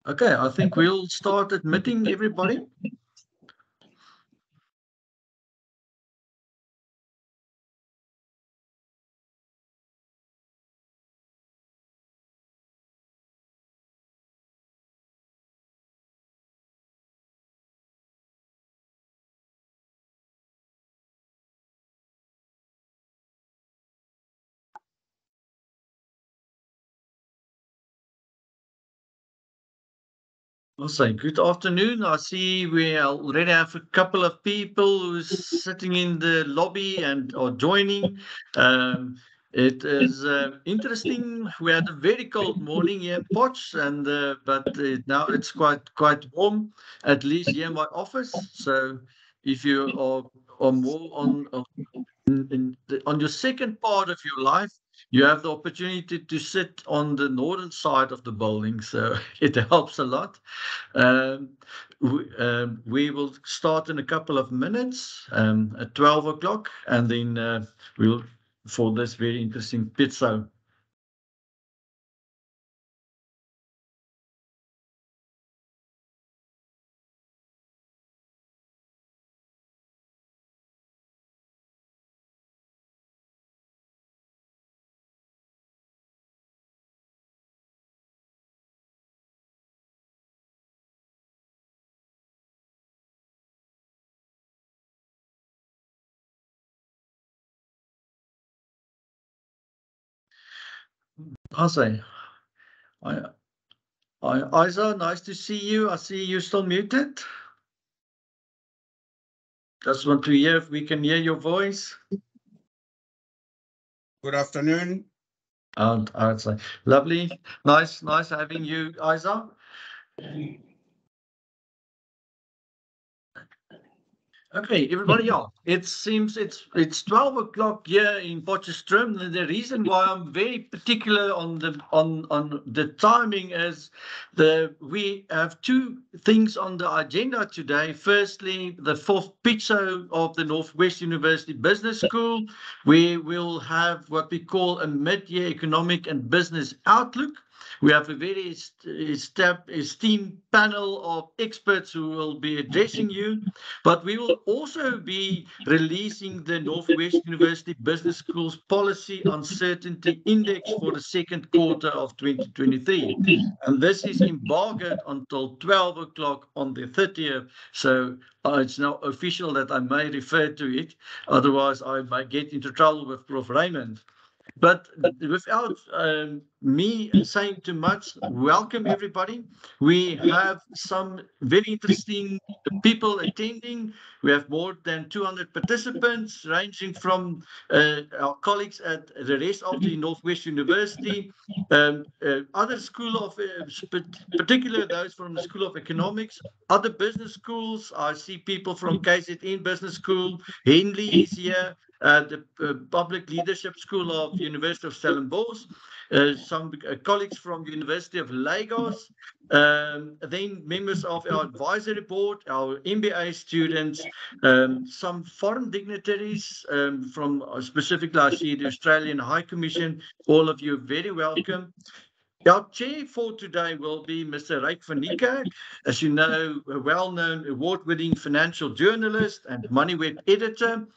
Okay, I think we'll start admitting everybody. I'll say good afternoon. I see we already have a couple of people who's sitting in the lobby and are joining. Um, it is interesting. We had a very cold morning here in Potch, and but now it's quite warm, at least here in my office. So if you are more on your second part of your life, you have the opportunity to sit on the northern side of the building, so it helps a lot. Um, we will start in a couple of minutes at 12 o'clock, and then we'll for this very interesting Pitso. I'll say, I, Isa, nice to see you. I see you still muted. Just want to hear if we can hear your voice. Good afternoon. And I'd say, lovely, nice having you, Isa. Okay, everybody, yeah. It seems it's 12 o'clock here in Potchefstroom. The reason why I'm very particular on the timing is we have two things on the agenda today. Firstly, the fourth Pitso of the Northwest University Business School. We will have what we call a mid-year economic and business outlook. We have a very esteemed panel of experts who will be addressing you. But we will also be releasing the Northwest University Business School's Policy Uncertainty Index for the second quarter of 2023. And this is embargoed until 12 o'clock on the 30th. So it's now official that I may refer to it. Otherwise, I might get into trouble with Prof Raymond. But without me saying too much, welcome everybody. We have some very interesting people attending. We have more than 200 participants, ranging from our colleagues at the rest of the Northwest University, other school of, particularly those from the School of Economics, other business schools. I see people from KZN Business School. Henley is here, the Public Leadership School of University of Stellenbosch, some colleagues from University of Lagos, then members of our advisory board, our MBA students, some foreign dignitaries from specifically I see the Australian High Commission. All of you very welcome. Our chair for today will be Mr. Ryk van Niekerk, as you know, a well-known award-winning financial journalist and MoneyWeb editor.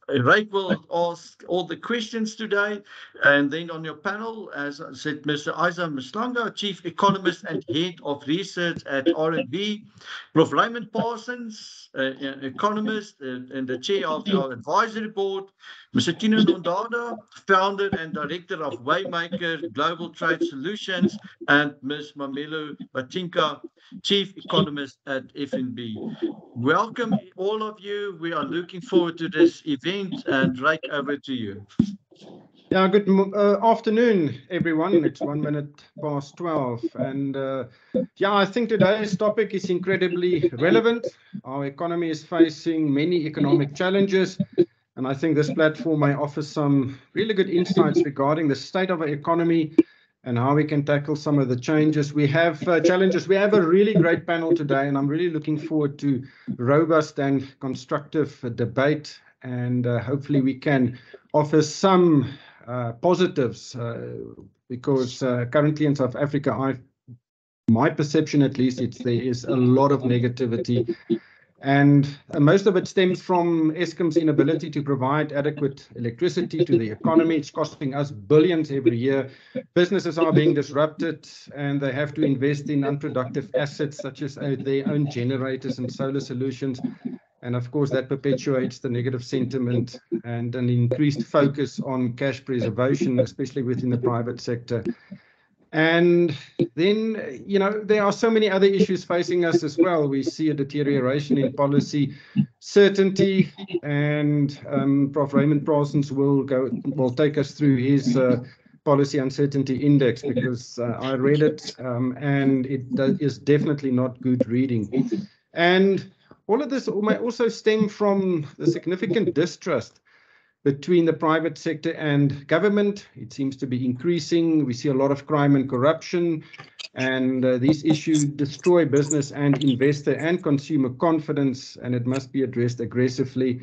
Ryk will ask all the questions today. And then on your panel, as I said, Mr. Isa Mslanga, Chief Economist and Head of Research at RNB. Prof Raymond Parsons, economist and the chair of our advisory board. Mr. Tino Nondada, founder and director of Waymaker Global Trade Solutions, and Ms. Mamelo Batinka, chief economist at FNB. Welcome, all of you. We are looking forward to this event, and Ryk, over to you. Yeah, good afternoon, everyone. It's 1 minute past 12. And yeah, I think today's topic is incredibly relevant. Our economy is facing many economic challenges. And I think this platform may offer some really good insights regarding the state of our economy and how we can tackle some of the changes. We have challenges. We have a really great panel today, and I'm really looking forward to robust and constructive debate. And hopefully we can offer some positives because currently in South Africa, my perception at least, there is a lot of negativity. And most of it stems from Eskom's inability to provide adequate electricity to the economy. It's costing us billions every year. Businesses are being disrupted, and they have to invest in unproductive assets such as their own generators and solar solutions. And of course, that perpetuates the negative sentiment and an increased focus on cash preservation, especially within the private sector. And then, there are so many other issues facing us as well. We see a deterioration in policy certainty, and Prof Raymond Parsons will take us through his policy uncertainty index, because I read it, and it is definitely not good reading. And all of this may also stem from the significant distrust between the private sector and government. It seems to be increasing. We see a lot of crime and corruption, and these issues destroy business and investor and consumer confidence, and it must be addressed aggressively.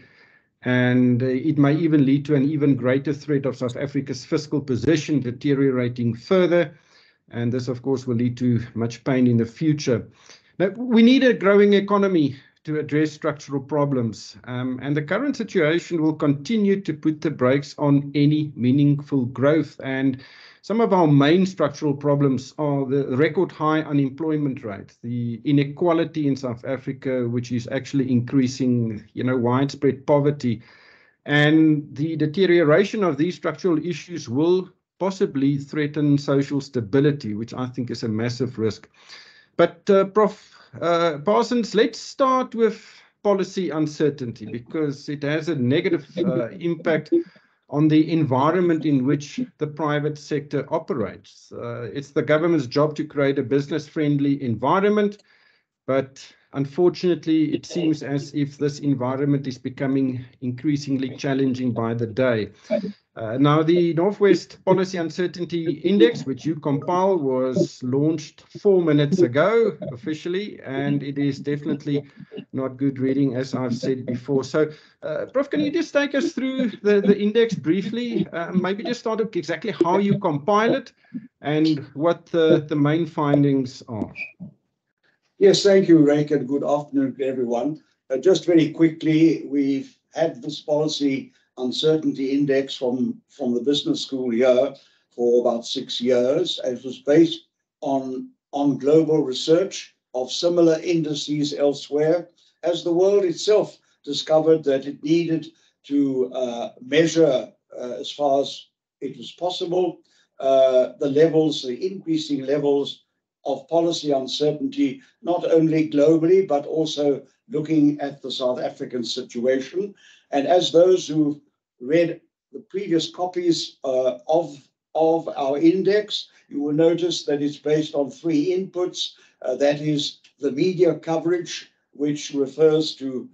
And it may even lead to an even greater threat of South Africa's fiscal position deteriorating further. And this, of course, will lead to much pain in the future. Now, we need a growing economy to address structural problems. And the current situation will continue to put the brakes on any meaningful growth. And some of our main structural problems are the record high unemployment rate, the inequality in South Africa, which is actually increasing, widespread poverty. And the deterioration of these structural issues will possibly threaten social stability, which I think is a massive risk. But Prof. Parsons, let's start with policy uncertainty, because it has a negative impact on the environment in which the private sector operates. It's the government's job to create a business-friendly environment, but unfortunately, it seems as if this environment is becoming increasingly challenging by the day. Now, the Northwest Policy Uncertainty Index, which you compile, was launched 4 minutes ago officially, and it is definitely not good reading, as I've said before. So, Prof, can you just take us through the index briefly? Maybe just start with exactly how you compile it and what the main findings are. Yes, thank you, Rake, and good afternoon to everyone. Just very quickly, we've had this policy uncertainty index from the business school here for about 6 years. It was based on global research of similar indices elsewhere, as the world itself discovered that it needed to measure, as far as it was possible, the increasing levels of policy uncertainty, not only globally, but also looking at the South African situation. And as those who've read the previous copies of our index, you will notice that it's based on 3 inputs. That is the media coverage, which refers to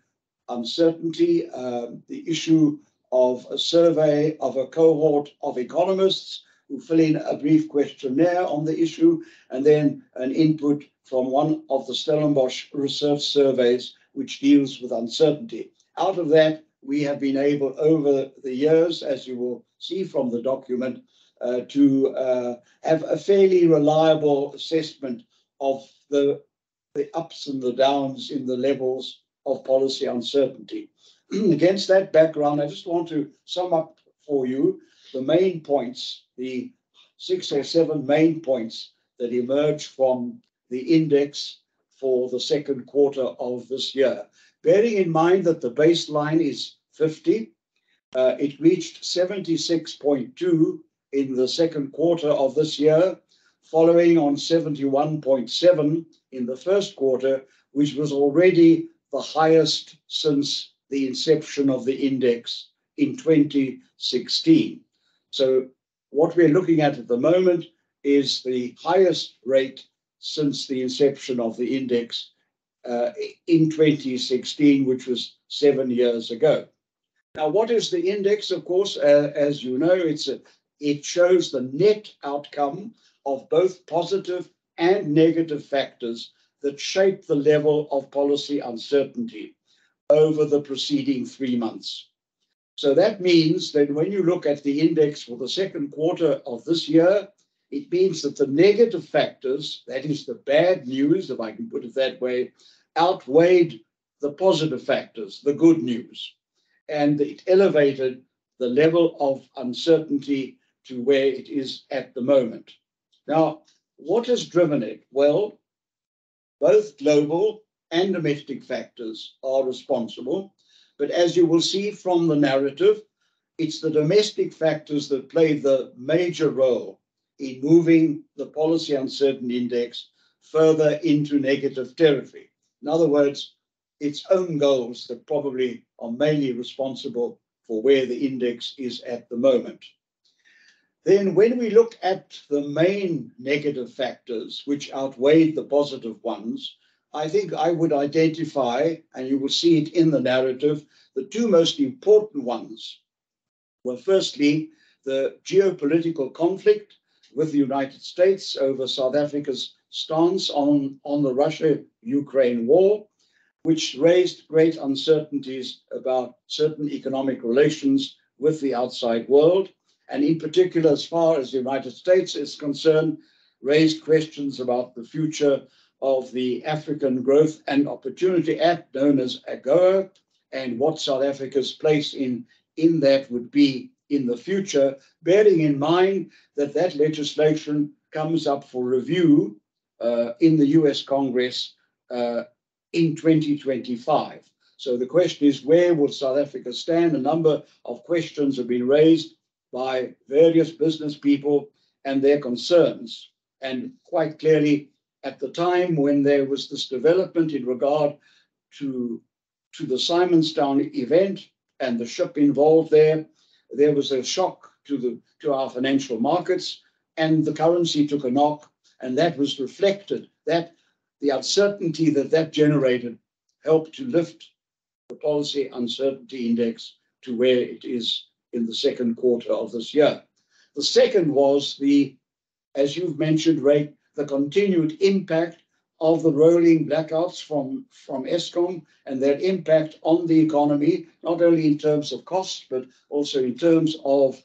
uncertainty, the issue of a survey of a cohort of economists who fill in a brief questionnaire on the issue, and then an input from one of the Stellenbosch research surveys, which deals with uncertainty. Out of that, we have been able, over the years, as you will see from the document, to have a fairly reliable assessment of the ups and the downs in the levels of policy uncertainty. Against that background, I just want to sum up for you the main points, the 6 or 7 main points that emerge from the index for the second quarter of this year. Bearing in mind that the baseline is 50, it reached 76.2 in the second quarter of this year, following on 71.7 in the first quarter, which was already the highest since the inception of the index in 2016. So what we're looking at the moment is the highest rate since the inception of the index in 2016, which was 7 years ago. Now, what is the index? Of course, as you know, it shows the net outcome of both positive and negative factors that shape the level of policy uncertainty over the preceding 3 months. So that means that when you look at the index for the second quarter of this year, It means that the negative factors, that is the bad news, if I can put it that way, outweighed the positive factors, the good news. And it elevated the level of uncertainty to where it is at the moment. Now, what has driven it? Well, both global and domestic factors are responsible. But as you will see from the narrative, it's the domestic factors that play the major role in moving the policy uncertainty index further into negative territory. In other words, its own goals that probably are mainly responsible for where the index is at the moment. Then when we look at the main negative factors which outweighed the positive ones, I think I would identify, and you will see it in the narrative, the two most important ones were firstly the geopolitical conflict with the United States over South Africa's stance on the Russia-Ukraine war, which raised great uncertainties about certain economic relations with the outside world, and in particular, as far as the United States is concerned, raised questions about the future of the African Growth and Opportunity Act, known as AGOA, and what South Africa's place in that would be in the future, bearing in mind that that legislation comes up for review in the US Congress in 2025. So the question is, where will South Africa stand? A number of questions have been raised by various business people and their concerns. And quite clearly, at the time when there was this development in regard to the Simonstown event and the ship involved there was a shock to our financial markets, and the currency took a knock, and that was reflected. That the uncertainty that generated helped to lift the policy uncertainty index to where it is in the second quarter of this year. The second was as you've mentioned, Ray, the continued impact of the rolling blackouts from Eskom and their impact on the economy, not only in terms of costs, but also in terms of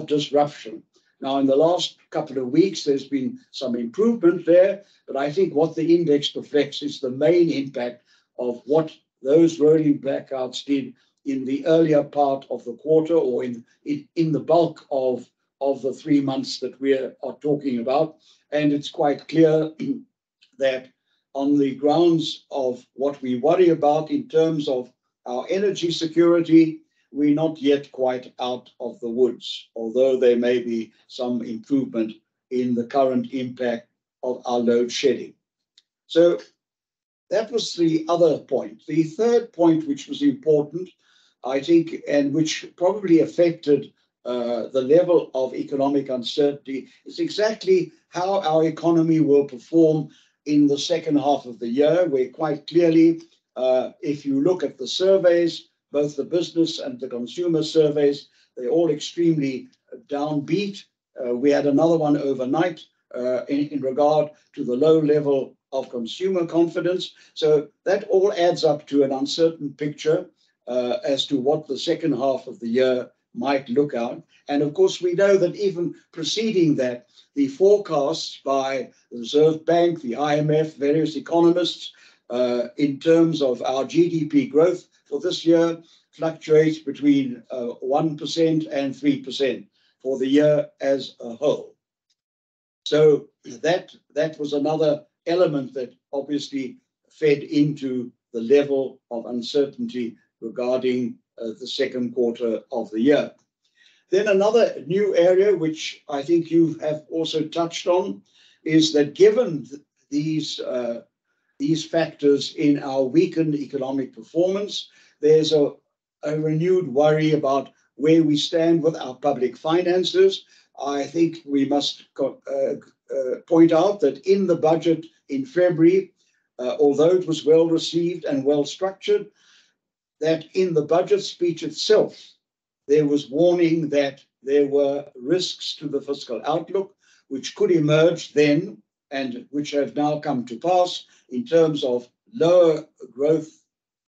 disruption. Now, in the last couple of weeks, there's been some improvement there, but I think what the index reflects is the main impact of what those rolling blackouts did in the earlier part of the quarter, or in the bulk of the 3 months that we are talking about. And it's quite clear that on the grounds of what we worry about in terms of our energy security, we're not yet quite out of the woods, although there may be some improvement in the current impact of our load shedding. So that was the other point. The third point, which was important, I think, and which probably affected the level of economic uncertainty, is exactly how our economy will perform in the second half of the year, where quite clearly, if you look at the surveys, both the business and the consumer surveys, they're all extremely downbeat. We had another one overnight in regard to the low level of consumer confidence. So that all adds up to an uncertain picture as to what the second half of the year might look out. And of course, we know that even preceding that, the forecasts by the Reserve Bank, the IMF, various economists, in terms of our GDP growth for this year fluctuates between 1% and 3% for the year as a whole. So that was another element that obviously fed into the level of uncertainty regarding the second quarter of the year. Then another new area, which I think you have also touched on, is that given these factors in our weakened economic performance, there's a renewed worry about where we stand with our public finances. I think we must point out that in the budget in February, although it was well received and well structured, that in the budget speech itself, there was warning that there were risks to the fiscal outlook, which could emerge then and which have now come to pass in terms of lower growth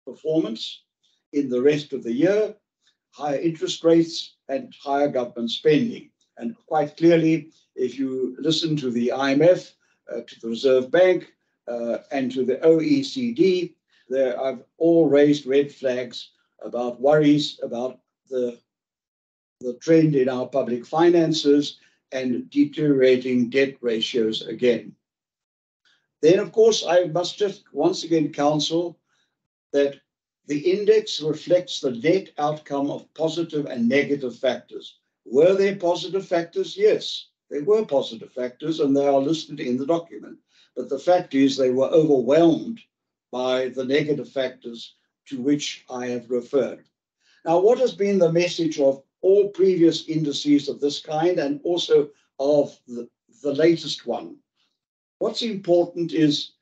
performance in the rest of the year, higher interest rates, and higher government spending. And quite clearly, if you listen to the IMF, to the Reserve Bank, and to the OECD, they have all raised red flags about worries about the trend in our public finances and deteriorating debt ratios again. Then, of course, I must just once again counsel that the index reflects the net outcome of positive and negative factors. Were there positive factors? Yes, there were positive factors, and they are listed in the document. But the fact is they were overwhelmed by the negative factors to which I have referred. Now, what has been the message of all previous indices of this kind and also of the latest one? What's important is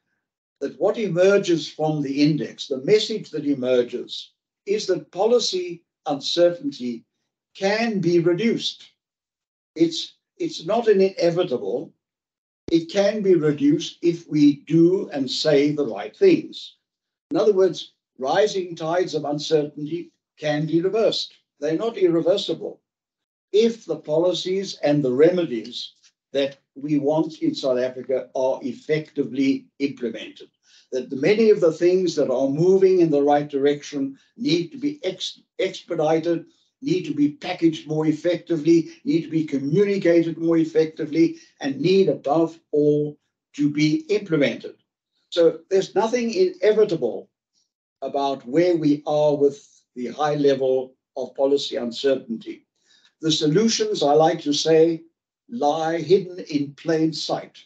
that what emerges from the index, the message that emerges, is that policy uncertainty can be reduced. It's not an inevitable. It can be reduced if we do and say the right things. In other words, rising tides of uncertainty can be reversed. They're not irreversible if the policies and the remedies that we want in South Africa are effectively implemented. That many of the things that are moving in the right direction need to be expedited, need to be packaged more effectively, need to be communicated more effectively, and need above all to be implemented. So there's nothing inevitable about where we are with the high level of policy uncertainty. The solutions, I like to say, lie hidden in plain sight.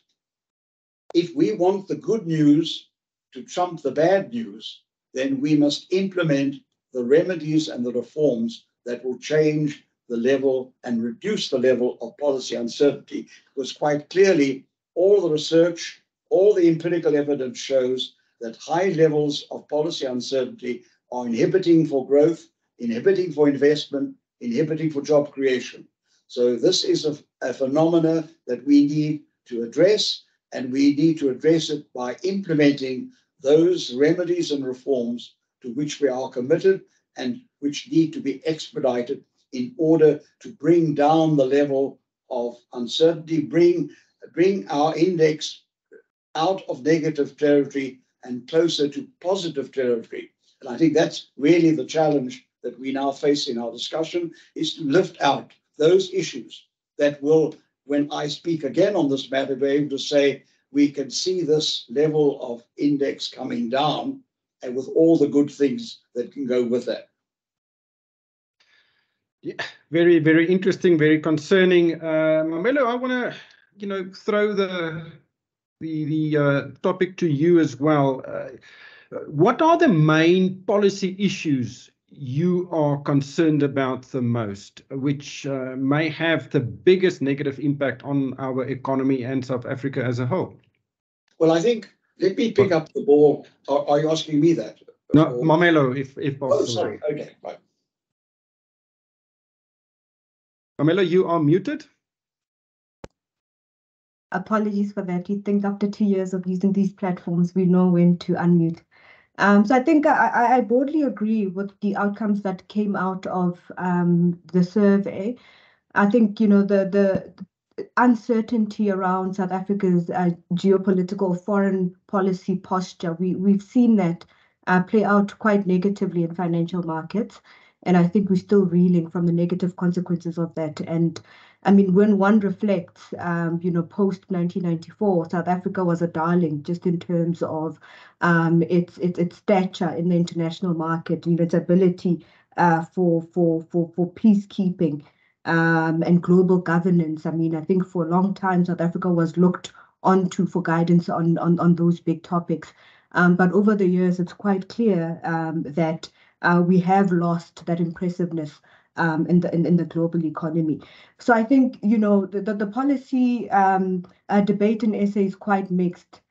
If we want the good news to trump the bad news, then we must implement the remedies and the reforms that will change the level and reduce the level of policy uncertainty. Because quite clearly, all the research, all the empirical evidence shows that high levels of policy uncertainty are inhibiting for growth, inhibiting for investment, inhibiting for job creation. So this is a phenomena that we need to address, and we need to address it by implementing those remedies and reforms to which we are committed and which need to be expedited in order to bring down the level of uncertainty, bring our index out of negative territory and closer to positive territory. And I think that's really the challenge that we now face in our discussion, is to lift out those issues that will, when I speak again on this matter, be able to say we can see this level of index coming down, and with all the good things that can go with that. Yeah, very, very interesting, very concerning. Mamelo, I want to, throw the topic to you as well. What are the main policy issues you are concerned about the most, which may have the biggest negative impact on our economy and South Africa as a whole? Well, I think, let me pick up the ball. Are you asking me that? No, Mamelo, if possible. Oh, sorry. Okay, right. Mamelo, you are muted. Apologies for that. You'd think after 2 years of using these platforms, we know when to unmute. So I think I broadly agree with the outcomes that came out of the survey. I think, the uncertainty around South Africa's geopolitical foreign policy posture, we've seen that play out quite negatively in financial markets. And I think we're still reeling from the negative consequences of that. And I mean, when one reflects, post 1994, South Africa was a darling just in terms of its stature in the international market, its ability for peacekeeping and global governance. I mean, I think for a long time, South Africa was looked onto for guidance on those big topics. But over the years, it's quite clear that we have lost that impressiveness in the global economy. So I think, the policy debate in SA is quite mixed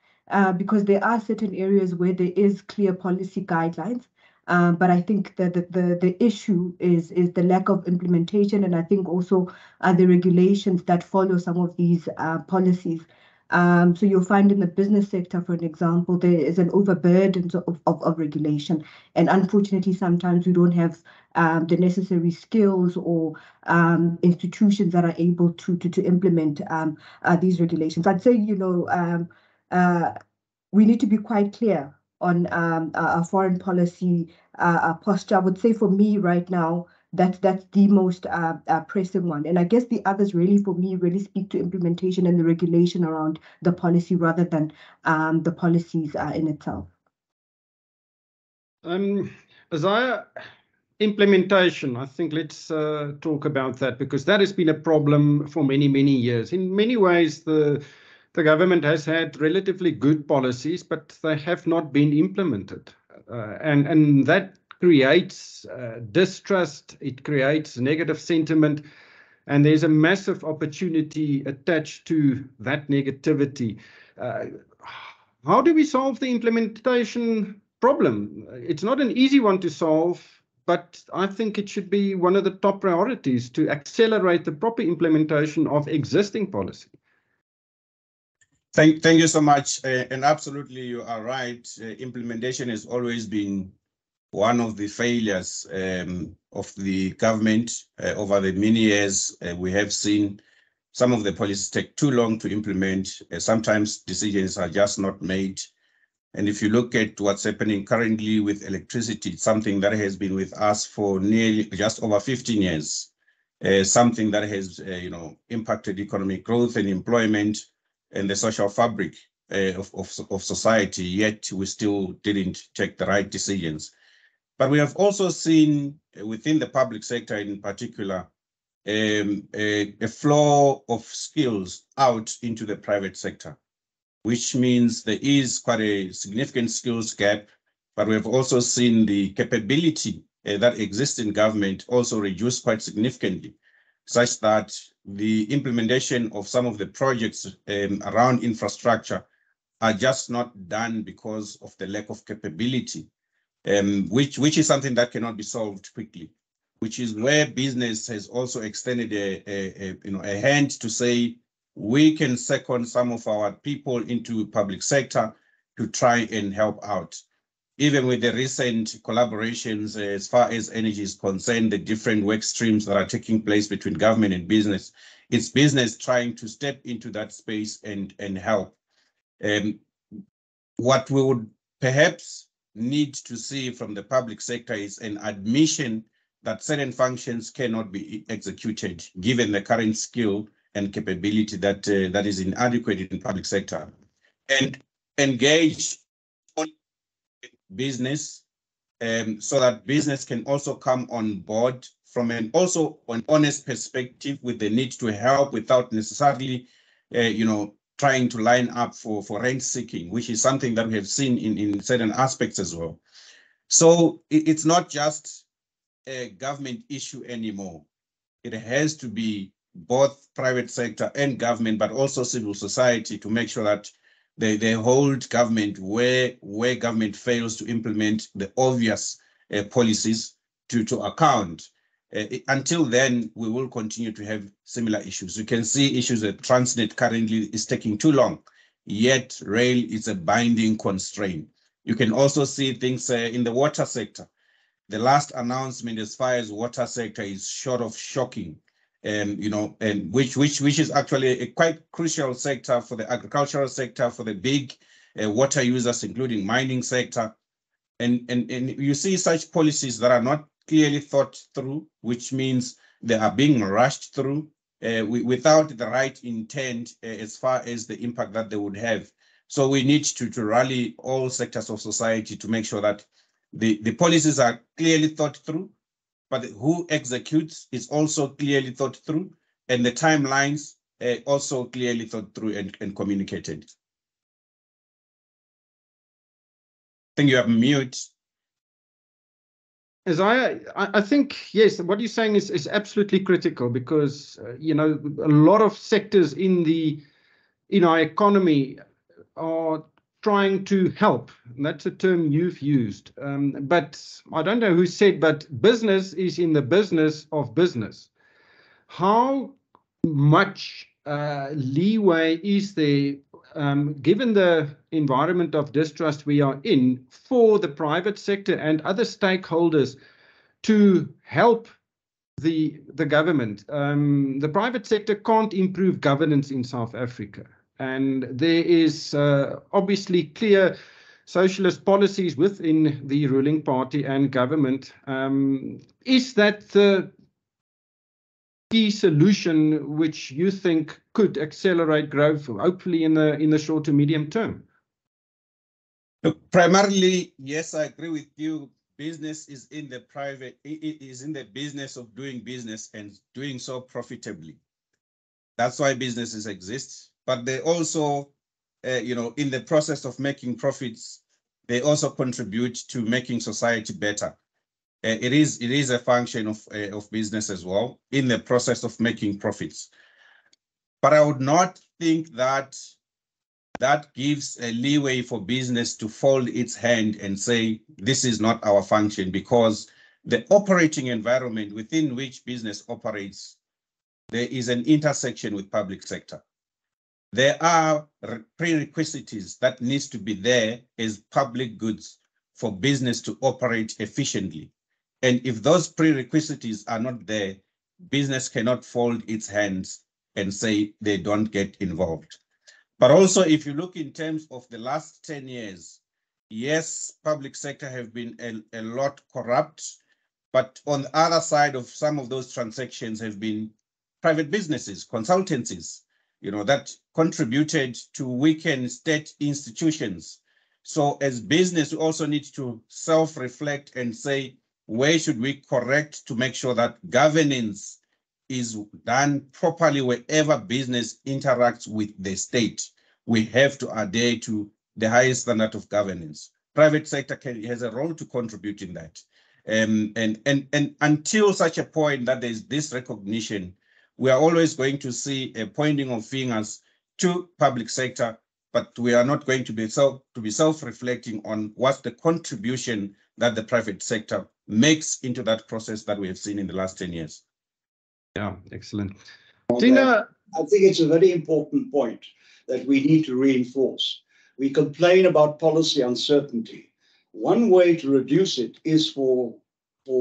because there are certain areas where there is clear policy guidelines. But I think that the issue is the lack of implementation, and I think also the regulations that follow some of these policies. So you'll find in the business sector, for an example, there is an overburden of regulation. And unfortunately, sometimes we don't have the necessary skills or institutions that are able to implement these regulations. I'd say, we need to be quite clear on our foreign policy posture. I would say for me right now, that's the most pressing one. And I guess the others really, for me, really speak to implementation and the regulation around the policy rather than the policies in itself. Isaiah, implementation, I think let's talk about that, because that has been a problem for many, many years. In many ways, the government has had relatively good policies, but they have not been implemented. And that creates distrust, it creates negative sentiment, and there's a massive opportunity attached to that negativity. How do we solve the implementation problem? It's not an easy one to solve, but I think it should be one of the top priorities to accelerate the proper implementation of existing policy. Thank you so much. And absolutely, you are right. Implementation has always been one of the failures of the government over the many years. We have seen some of the policies take too long to implement. Sometimes decisions are just not made. And if you look at what's happening currently with electricity, it's something that has been with us for nearly just over 15 years, something that has impacted economic growth and employment and the social fabric of society, yet we still didn't take the right decisions. But we have also seen within the public sector in particular, a flow of skills out into the private sector, which means there is quite a significant skills gap, but we have also seen the capability that exists in government also reduce quite significantly, such that the implementation of some of the projects around infrastructure are just not done because of the lack of capability, which is something that cannot be solved quickly, which is where business has also extended a hand to say, we can second some of our people into public sector to try and help out. Even with the recent collaborations as far as energy is concerned, the different work streams that are taking place between government and business, it's business trying to step into that space and help. What we would perhaps need to see from the public sector is an admission that certain functions cannot be executed given the current skill and capability that is inadequate in public sector, and engage on business so that business can also come on board from an honest perspective with the need to help without necessarily trying to line up for rent seeking, which is something that we have seen in certain aspects as well. So it's not just a government issue anymore. It has to be both private sector and government, but also civil society, to make sure that they hold government where government fails to implement the obvious policies to account. Until then, we will continue to have similar issues. You can see issues that Transnet currently is taking too long, yet rail is a binding constraint. You can also see things in the water sector. The last announcement as far as water sector is short of shocking. And which is actually a quite crucial sector for the agricultural sector, for the big water users, including mining sector. And you see such policies that are not clearly thought through, which means they are being rushed through without the right intent as far as the impact that they would have. So we need to rally all sectors of society to make sure that the policies are clearly thought through, but who executes is also clearly thought through, and the timelines also clearly thought through and communicated. I think you have mute. As I think, yes, what you're saying is absolutely critical, because a lot of sectors in our economy are trying to help. And that's a term you've used. But I don't know who said, but business is in the business of business. How much leeway is there, given the environment of distrust we are in, for the private sector and other stakeholders to help the government. The private sector can't improve governance in South Africa. And there is obviously clear socialist policies within the ruling party and government. Is that the key solution which you think could accelerate growth, hopefully in the short to medium term? Look, primarily, yes, I agree with you. Business is in the business of doing business and doing so profitably. That's why businesses exist. But they also, in the process of making profits, they also contribute to making society better. It is a function of business as well in the process of making profits. But I would not think that gives a leeway for business to fold its hand and say, this is not our function, because the operating environment within which business operates, there is an intersection with public sector. There are prerequisites that needs to be there as public goods for business to operate efficiently. And if those prerequisites are not there, business cannot fold its hands and say they don't get involved. But also, if you look in terms of the last 10 years, yes, public sector have been a lot corrupt, but on the other side of some of those transactions have been private businesses, consultancies, that contributed to weaken state institutions. So as business, we also need to self-reflect and say, where should we correct to make sure that governance is done properly wherever business interacts with the state? We have to adhere to the highest standard of governance. Private sector has a role to contribute in that. And until such a point that there's this recognition, we are always going to see a pointing of fingers to public sector, but we are not going to be self-reflecting on what's the contribution that the private sector makes into that process that we have seen in the last 10 years. Yeah, excellent. Tina, I think it's a very important point that we need to reinforce. We complain about policy uncertainty. One way to reduce it is for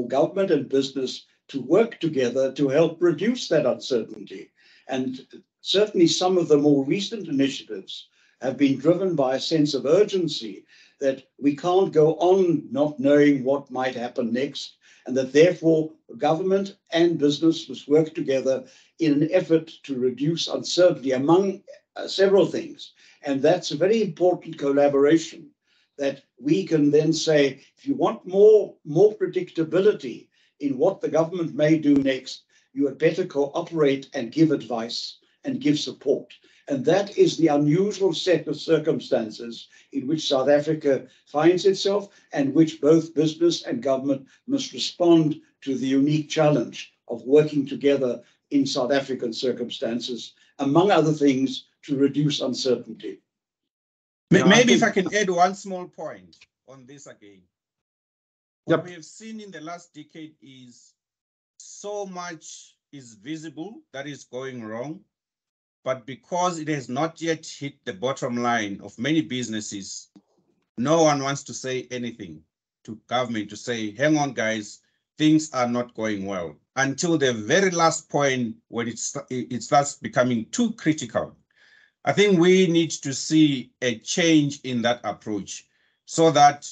government and business to work together to help reduce that uncertainty. And certainly some of the more recent initiatives have been driven by a sense of urgency that we can't go on not knowing what might happen next, and that therefore government and business must work together in an effort to reduce uncertainty among several things. And that's a very important collaboration that we can then say, if you want more predictability in what the government may do next, you had better cooperate and give advice and give support. And that is the unusual set of circumstances in which South Africa finds itself, and which both business and government must respond to the unique challenge of working together in South African circumstances, among other things, to reduce uncertainty. Maybe if I can add one small point on this again. What Yep. we have seen in the last decade is so much is visible that is going wrong, but because it has not yet hit the bottom line of many businesses, no one wants to say anything to government to say, hang on, guys, things are not going well, until the very last point when it starts becoming too critical. I think we need to see a change in that approach so that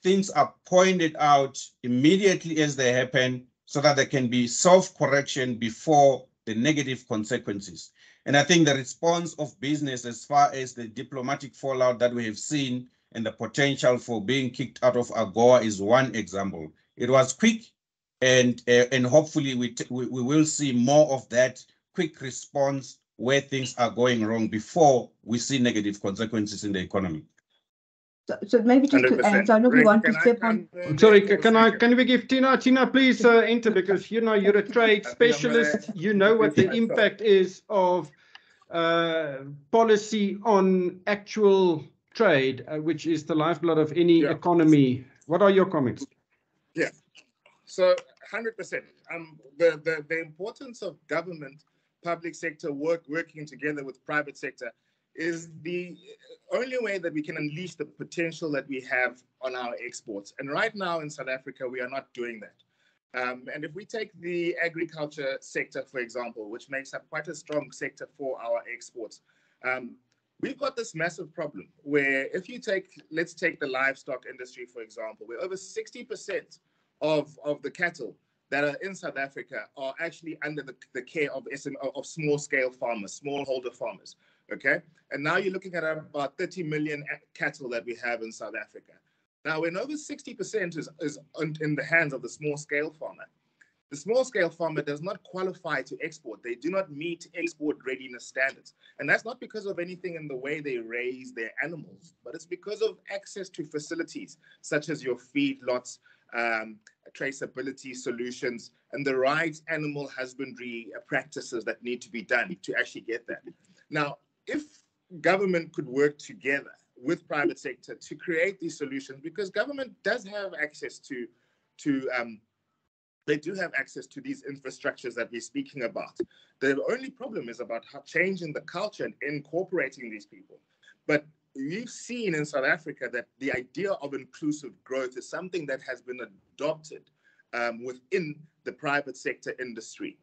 things are pointed out immediately as they happen, so that there can be self-correction before the negative consequences. And I think the response of business, as far as the diplomatic fallout that we have seen and the potential for being kicked out of AGOA, is one example. It was quick, and hopefully we will see more of that quick response where things are going wrong before we see negative consequences in the economy. So maybe just to add, I know we want to step on. Sorry, can we give Tina? Tina, please enter, because you're a trade specialist. You know what the impact is of policy on actual trade, which is the lifeblood of any economy. What are your comments? Yeah, so 100%. The importance of government, public sector working together with private sector is the only way that we can unleash the potential that we have on our exports. And right now in South Africa, we are not doing that. And if we take the agriculture sector, for example, which makes up quite a strong sector for our exports, we've got this massive problem where if you take, let's take the livestock industry, for example, where over 60% of the cattle that are in South Africa are actually under the care of small-scale farmers, smallholder farmers, okay? And now you're looking at about 30 million cattle that we have in South Africa. Now, when over 60% is in the hands of the small-scale farmer, the small-scale farmer does not qualify to export. They do not meet export readiness standards. And that's not because of anything in the way they raise their animals, but it's because of access to facilities, such as your feedlots, traceability solutions, and the right animal husbandry practices that need to be done to actually get that. Now, if government could work together with private sector to create these solutions, because government does have access they do have access to these infrastructures that we're speaking about. The only problem is about changing the culture and incorporating these people. But we've seen in South Africa that the idea of inclusive growth is something that has been adopted within the private sector industry.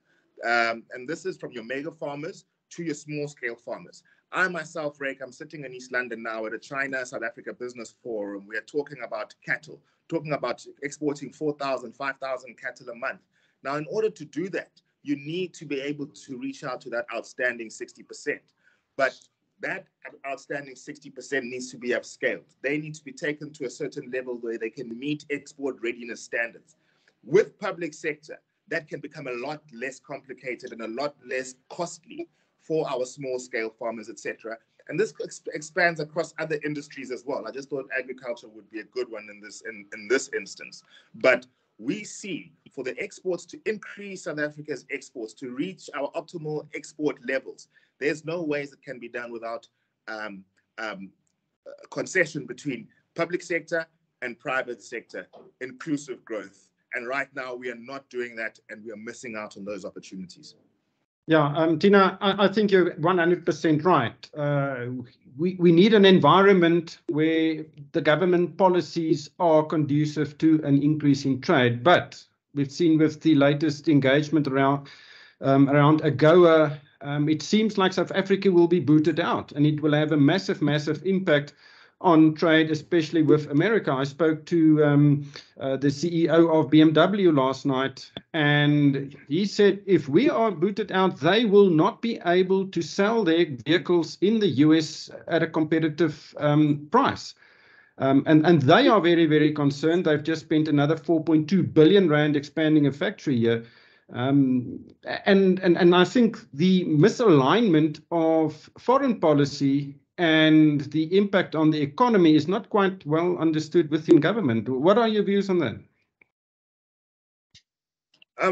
And this is from your mega farmers to your small scale farmers. I myself, Rake, I'm sitting in East London now at a China-South Africa Business Forum. We are talking about cattle, talking about exporting 4,000, 5,000 cattle a month. Now, in order to do that, you need to be able to reach out to that outstanding 60%. But that outstanding 60% needs to be upscaled. They need to be taken to a certain level where they can meet export readiness standards. With public sector, that can become a lot less complicated and a lot less costly for our small-scale farmers, etc. And this expands across other industries as well. I just thought agriculture would be a good one in this instance. But we see for the exports to increase South Africa's exports to reach our optimal export levels, there's no ways it can be done without concession between public sector and private sector, inclusive growth. And right now we are not doing that, and we are missing out on those opportunities. Yeah, Tina, I think you're 100% right. We need an environment where the government policies are conducive to an increase in trade. But we've seen with the latest engagement around AGOA, it seems like South Africa will be booted out, and it will have a massive, massive impact on trade, especially with America. I spoke to the CEO of BMW last night, and he said if we are booted out, they will not be able to sell their vehicles in the US at a competitive price. And they are very, very concerned. They've just spent another 4.2 billion rand expanding a factory here. And I think the misalignment of foreign policy and the impact on the economy is not quite well understood within government. What are your views on that?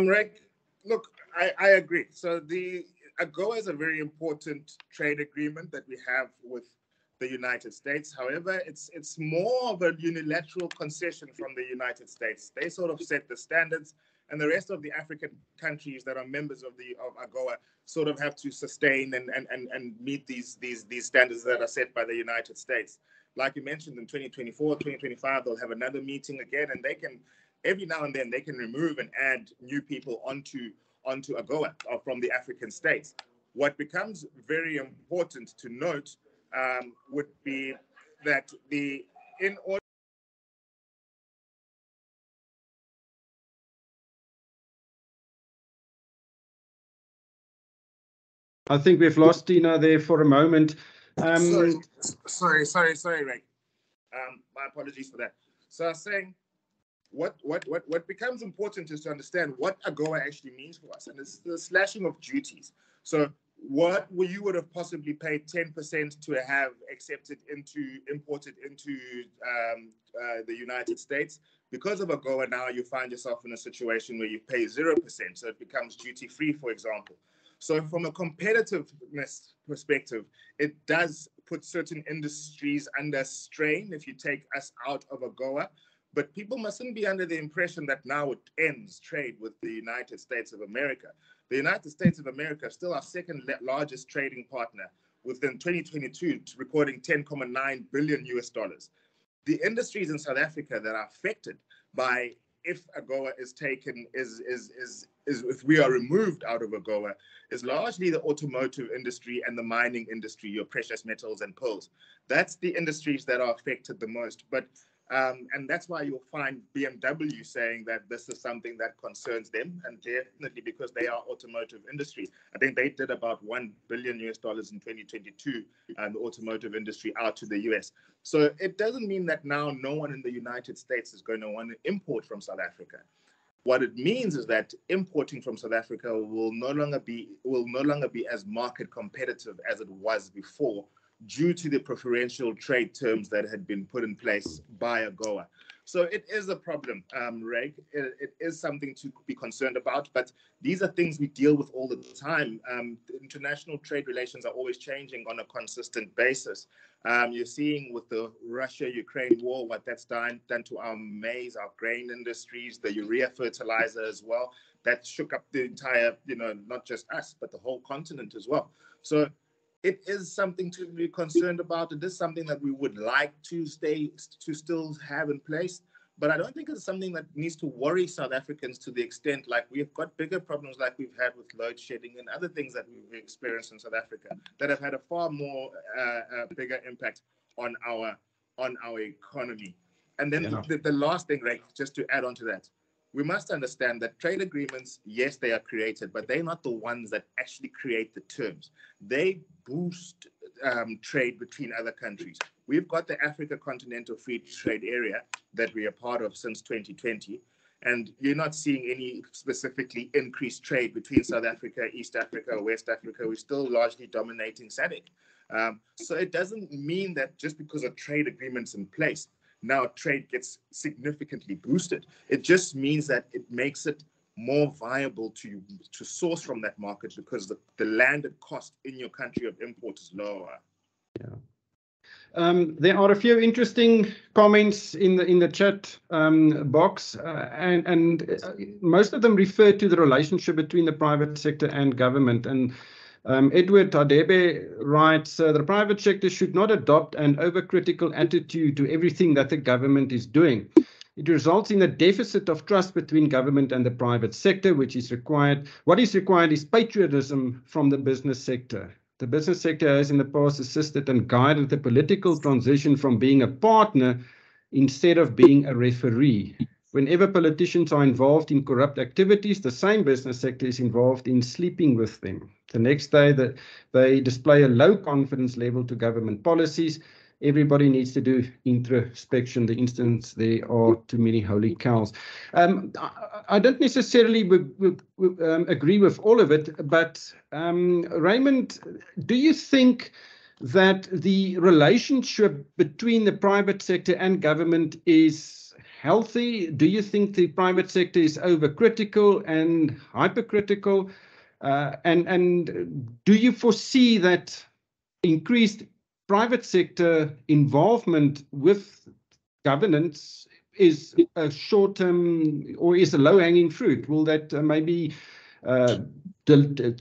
Rick, look, I agree. So the AGOA is a very important trade agreement that we have with the United States. However, it's more of a unilateral concession from the United States. They sort of set the standards, and the rest of the African countries that are members of AGOA sort of have to sustain and meet these standards that are set by the United States. Like you mentioned, in 2024, 2025, they'll have another meeting again, and they can, every now and then, they can remove and add new people onto AGOA from the African states. What becomes very important to note would be that in order I think we've lost Tina there for a moment. Sorry, Ray. My apologies for that. So I was saying, what becomes important is to understand what AGOA actually means for us, and it's the slashing of duties. So what you would have possibly paid 10% to have imported into the United States, because of AGOA now you find yourself in a situation where you pay 0%, so it becomes duty-free, for example. So from a competitiveness perspective, it does put certain industries under strain if you take us out of AGOA. But people mustn't be under the impression that now it ends trade with the United States of America. The United States of America is still our second largest trading partner, within 2022 recording $10.9 billion US. The industries in South Africa that are affected by if AGOA is taken, if we are removed out of AGOA, is largely the automotive industry and the mining industry, your precious metals and pearls. That's the industries that are affected the most. But and that's why you'll find BMW saying that this is something that concerns them, and definitely because they are automotive industry. I think they did about $1 billion in 2022, the automotive industry out to the US. So it doesn't mean that now no one in the United States is going to want to import from South Africa. What it means is that importing from South Africa will no longer be as market competitive as it was before, due to the preferential trade terms that had been put in place by AGOA. So it is a problem, Ray. It is something to be concerned about, but these are things we deal with all the time. International trade relations are always changing on a consistent basis. You're seeing with the Russia-Ukraine war, what that's done to our maize, our grain industries, the urea fertilizer as well. That shook up the entire, not just us, but the whole continent as well. So it is something to be concerned about. It is something that we would like to still have in place, but I don't think it's something that needs to worry South Africans to the extent like we've got bigger problems like we've had with load shedding and other things that we've experienced in South Africa that have had a far more bigger impact on our economy. And then the last thing, Ray, just to add on to that, we must understand that trade agreements, yes, they are created, but they're not the ones that actually create the terms. They boost trade between other countries. We've got the Africa Continental Free Trade Area that we are part of since 2020, and you're not seeing any specifically increased trade between South Africa, East Africa, West Africa. We're still largely dominating SADC. So it doesn't mean that just because a trade agreement's in place, now trade gets significantly boosted. It just means that it makes it more viable to source from that market because the landed cost in your country of import is lower. Yeah. There are a few interesting comments in the chat box, and most of them refer to the relationship between the private sector and government. And Edward Adebe writes, the private sector should not adopt an overcritical attitude to everything that the government is doing. It results in a deficit of trust between government and the private sector, which is required. What is required is patriotism from the business sector. The business sector has in the past assisted and guided the political transition from being a partner instead of being a referee. Whenever politicians are involved in corrupt activities, the same business sector is involved in sleeping with them. The next day, they display a low confidence level to government policies. Everybody needs to do introspection. The instance there are too many holy cows. I don't necessarily agree with all of it, but Raymond, do you think that the relationship between the private sector and government is healthy? Do you think the private sector is overcritical and hypercritical? And do you foresee that increased private sector involvement with governance is a short-term or is a low-hanging fruit? Will that maybe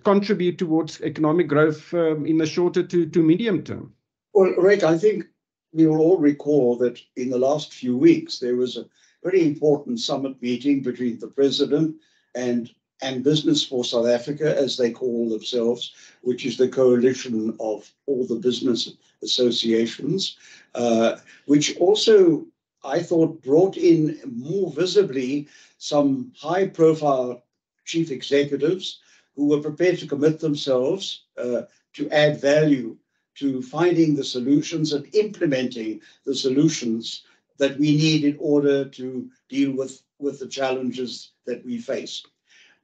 contribute towards economic growth in the shorter to medium term? Well, Rick, I think we will all recall that in the last few weeks, there was a very important summit meeting between the president and Business for South Africa, as they call themselves, which is the coalition of all the business associations, which also, I thought, brought in more visibly some high-profile chief executives who were prepared to commit themselves to add value to finding the solutions and implementing the solutions that we need in order to deal with the challenges that we face.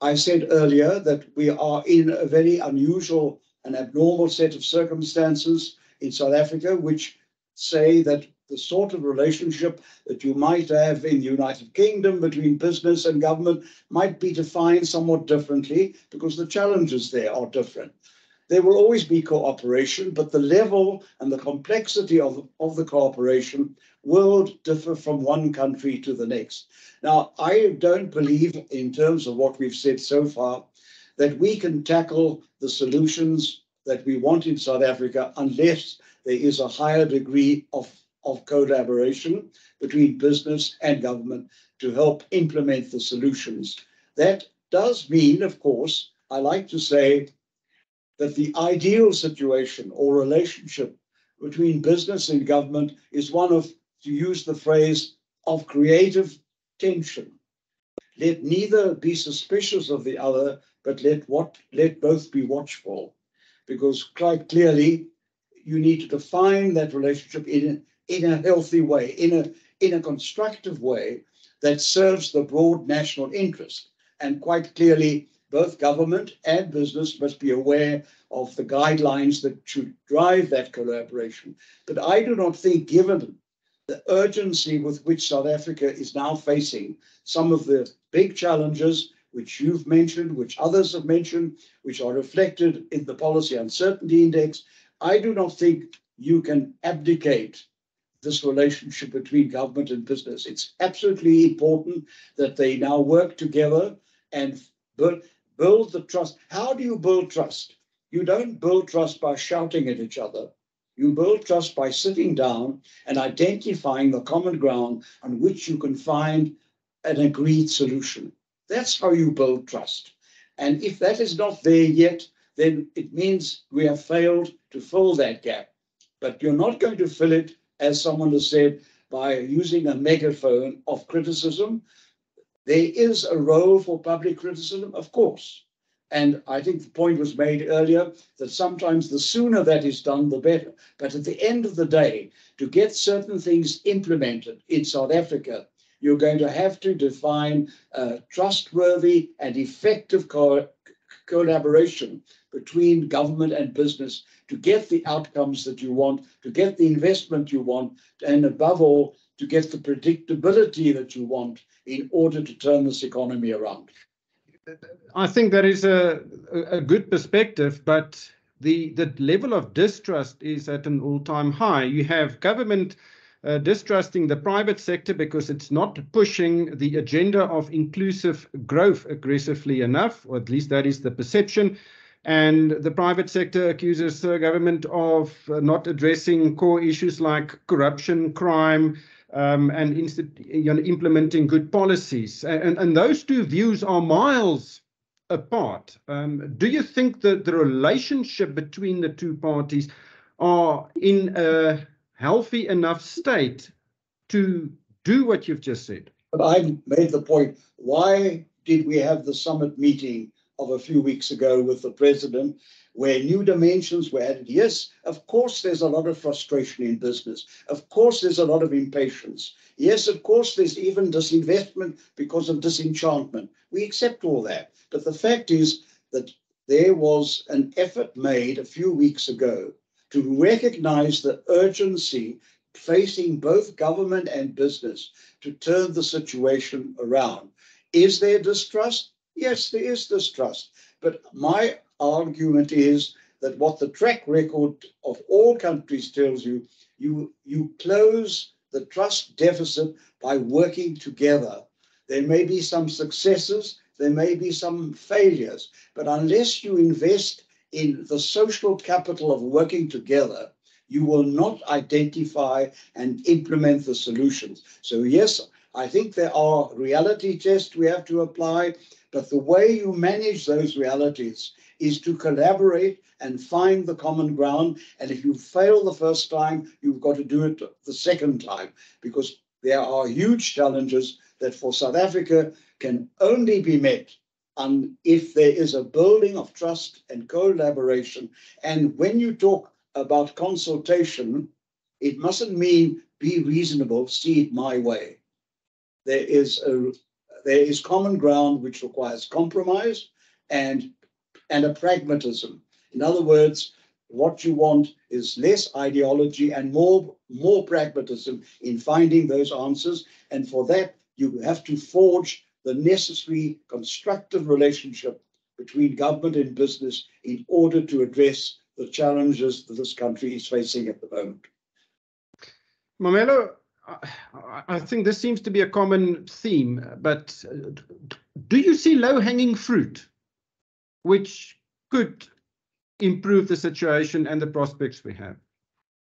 I said earlier that we are in a very unusual and abnormal set of circumstances in South Africa, which say that the sort of relationship that you might have in the United Kingdom between business and government might be defined somewhat differently because the challenges there are different. There will always be cooperation, but the level and the complexity of the cooperation will differ from one country to the next. Now, I don't believe, in terms of what we've said so far, that we can tackle the solutions that we want in South Africa unless there is a higher degree of of collaboration between business and government to help implement the solutions. That does mean, of course, I like to say that the ideal situation or relationship between business and government is one of, to use the phrase, of creative tension. Let neither be suspicious of the other, but let both be watchful. Because quite clearly, you need to define that relationship in a healthy way, in a constructive way that serves the broad national interest. And quite clearly, both government and business must be aware of the guidelines that should drive that collaboration. But I do not think, given the urgency with which South Africa is now facing some of the big challenges which you've mentioned, which others have mentioned, which are reflected in the Policy Uncertainty Index, I do not think you can abdicate this relationship between government and business. It's absolutely important that they now work together and build the trust. How do you build trust? You don't build trust by shouting at each other. You build trust by sitting down and identifying the common ground on which you can find an agreed solution. That's how you build trust. And if that is not there yet, then it means we have failed to fill that gap. But you're not going to fill it, as someone has said, by using a megaphone of criticism. There is a role for public criticism, of course. And I think the point was made earlier that sometimes the sooner that is done, the better. But at the end of the day, to get certain things implemented in South Africa, you're going to have to define trustworthy and effective collaboration between government and business to get the outcomes that you want, to get the investment you want, and above all, to get the predictability that you want in order to turn this economy around. I think that is a good perspective, but the level of distrust is at an all-time high. You have government distrusting the private sector because it's not pushing the agenda of inclusive growth aggressively enough, or at least that is the perception. And the private sector accuses the government of not addressing core issues like corruption, crime, and implementing good policies. And those two views are miles apart. Do you think that the relationship between the two parties are in a healthy enough state to do what you've just said? But I made the point, why did we have the summit meeting of a few weeks ago with the president, where new dimensions were added? Yes, of course, there's a lot of frustration in business. Of course, there's a lot of impatience. Yes, of course, there's even disinvestment because of disenchantment. We accept all that. But the fact is that there was an effort made a few weeks ago to recognize the urgency facing both government and business to turn the situation around. Is there distrust? Yes, there is distrust. But my argument is that what the track record of all countries tells you, you close the trust deficit by working together. There may be some successes, there may be some failures, but unless you invest in the social capital of working together, you will not identify and implement the solutions. So yes, I think there are reality tests we have to apply, but the way you manage those realities is to collaborate and find the common ground. And if you fail the first time, you've got to do it the second time, because there are huge challenges that for South Africa can only be met if there is a building of trust and collaboration. And when you talk about consultation, it mustn't mean be reasonable, see it my way. There is common ground which requires compromise and a pragmatism. In other words, what you want is less ideology and more pragmatism in finding those answers. And for that, you have to forge the necessary constructive relationship between government and business in order to address the challenges that this country is facing at the moment. Mamelo, I think this seems to be a common theme, but do you see low-hanging fruit which could improve the situation and the prospects we have?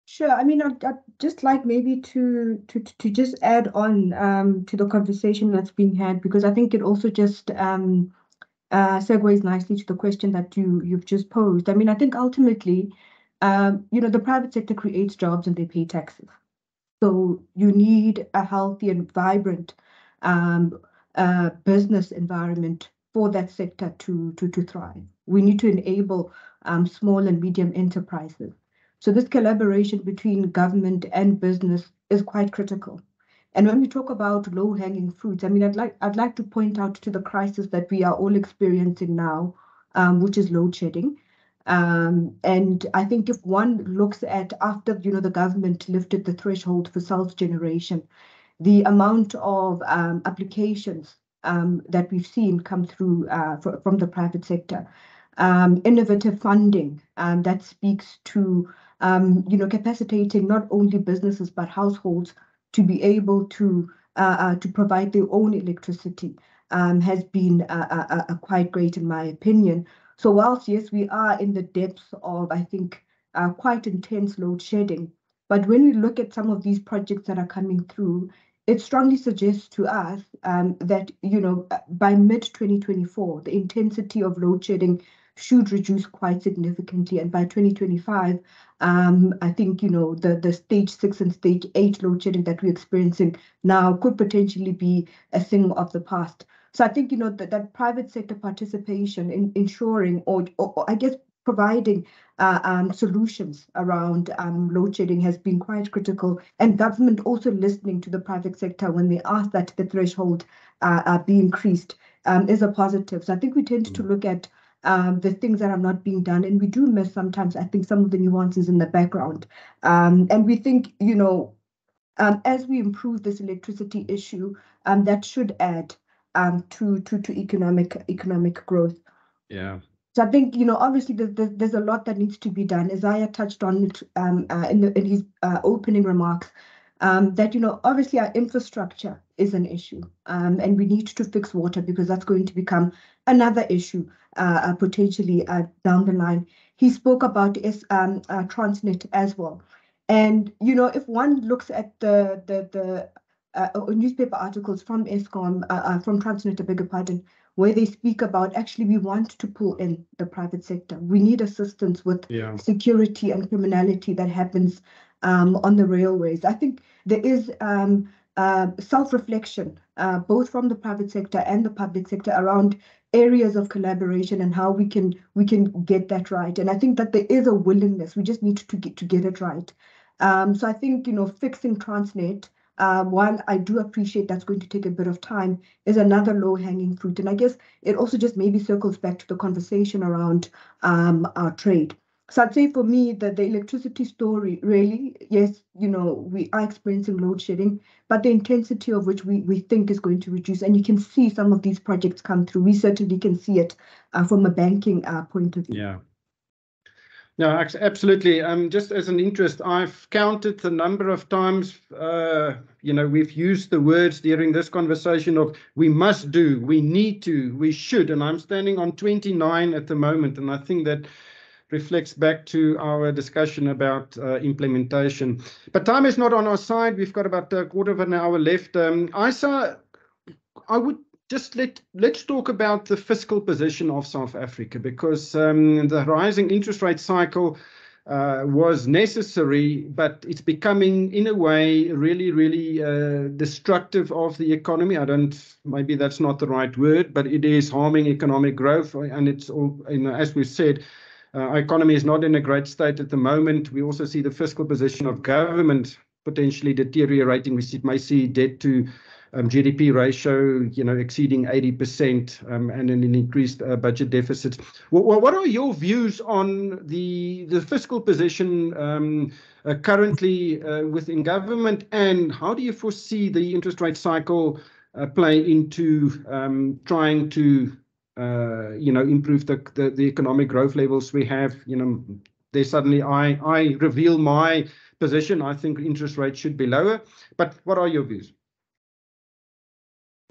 Sure. I mean, I'd just like maybe to just add on to the conversation that's being had, because I think it also just segues nicely to the question that you've just posed. I mean, I think ultimately, the private sector creates jobs and they pay taxes. So you need a healthy and vibrant um, business environment for that sector to thrive. We need to enable small and medium enterprises. So this collaboration between government and business is quite critical. And when we talk about low-hanging fruits, I mean, I'd like to point out to the crisis that we are all experiencing now, which is load shedding. And I think if one looks at after the government lifted the threshold for self-generation, the amount of applications that we've seen come through from the private sector, innovative funding that speaks to capacitating not only businesses but households to be able to provide their own electricity has been quite great in my opinion. So whilst, yes, we are in the depths of, I think, quite intense load shedding, but when we look at some of these projects that are coming through, it strongly suggests to us that, by mid-2024, the intensity of load shedding should reduce quite significantly. And by 2025, I think, the stage 6 and stage 8 load shedding that we're experiencing now could potentially be a thing of the past. So I think, that private sector participation in ensuring or I guess providing solutions around load shedding has been quite critical, and government also listening to the private sector when they ask that the threshold be increased is a positive. So I think we tend to look at the things that are not being done, and we do miss sometimes, I think, some of the nuances in the background. And we think, as we improve this electricity issue, that should add to economic growth. Yeah. So I think, obviously there's a lot that needs to be done. Isaiah touched on it in his opening remarks, that, obviously our infrastructure is an issue, and we need to fix water because that's going to become another issue potentially down the line. He spoke about Transnet as well. And, if one looks at the newspaper articles from Eskom, from Transnet, I beg your pardon, where they speak about actually we want to pull in the private sector. We need assistance with security and criminality that happens on the railways. I think there is self-reflection, both from the private sector and the public sector, around areas of collaboration and how we can get that right. And I think that there is a willingness. We just need to get it right. So I think, fixing Transnet, while I do appreciate that's going to take a bit of time, is another low-hanging fruit. And I guess it also just maybe circles back to the conversation around our trade. So I'd say for me that the electricity story really, yes, we are experiencing load shedding, but the intensity of which we think is going to reduce. And you can see some of these projects come through. We certainly can see it from a banking point of view. Yeah. No, absolutely. Just as an interest, I've counted the number of times, we've used the words during this conversation of we must do, we need to, we should, and I'm standing on 29 at the moment, and I think that reflects back to our discussion about implementation. But time is not on our side. We've got about a quarter of an hour left. I would just let's talk about the fiscal position of South Africa, because the rising interest rate cycle was necessary, but it's becoming, in a way, really, really destructive of the economy. Maybe that's not the right word, but it is harming economic growth. And it's all, as we've said, our economy is not in a great state at the moment. We also see the fiscal position of government potentially deteriorating. We may see debt to GDP ratio, exceeding 80%, and an increased budget deficit. What are your views on the fiscal position currently within government, and how do you foresee the interest rate cycle play into trying to improve the economic growth levels we have? There's suddenly I reveal my position. I think interest rates should be lower, but what are your views?